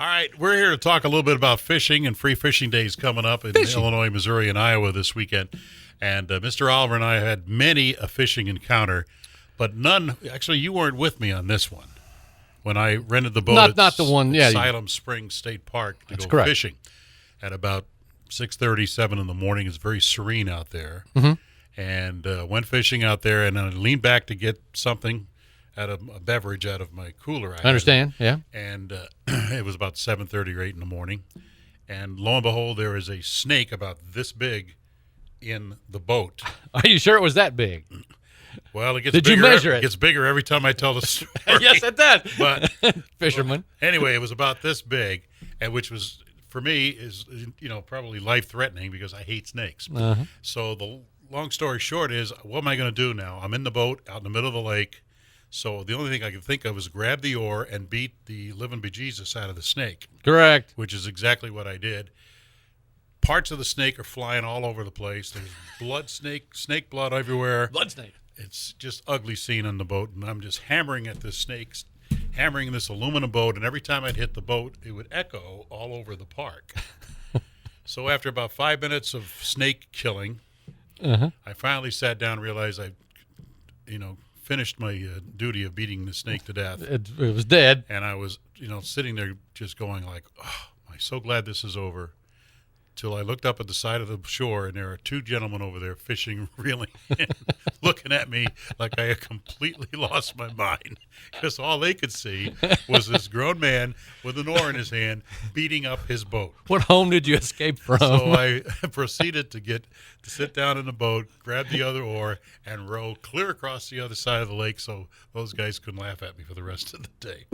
All right, we're here to talk a little bit about fishing and free fishing days coming up in Illinois, Missouri, and Iowa this weekend. And Mr. Oliver and I had many a fishing encounter, but none. Actually, you weren't with me on this one when I rented the boat not the one, yeah. Siloam Springs State Park to go correct. fishing at about 6:37 in the morning. It's very serene out there. Mm-hmm. And went fishing out there, and I leaned back to get something out of a beverage out of my cooler. I understand, yeah. And it was about 7:30 or 8 in the morning. And lo and behold, there is a snake about this big in the boat. Are you sure it was that big? Well, it gets Did bigger. you measure it? It gets bigger every time I tell the story. Yes, it does. But Fisherman. anyway, it was about this big, and which was, for me, is probably life-threatening because I hate snakes. Uh-huh. So the long story short is, what am I going to do now? I'm in the boat out in the middle of the lake. So the only thing I could think of was grab the oar and beat the living bejesus out of the snake. Correct. Which is exactly what I did. Parts of the snake are flying all over the place. There's blood, snake blood everywhere. Blood snake. It's just ugly scene on the boat, and I'm just hammering at this snake, hammering this aluminum boat, and every time I'd hit the boat, it would echo all over the park. So after about 5 minutes of snake killing, I finally sat down and realized I, finished my duty of beating the snake to death. It was dead. And I was, sitting there just going like, oh, I'm so glad this is over. Till I looked up at the side of the shore, and there are two gentlemen over there fishing, reeling, looking at me like I had completely lost my mind. Because all they could see was this grown man with an oar in his hand beating up his boat. What home did you escape from? So I proceeded to sit down in the boat, grab the other oar, and row clear across the other side of the lake so those guys couldn't laugh at me for the rest of the day.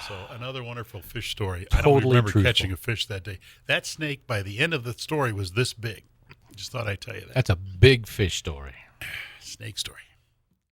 So another wonderful fish story. I don't remember catching a fish that day. That snake, by the end of the story, was this big. Just thought I'd tell you that. That's a big fish story. Snake story.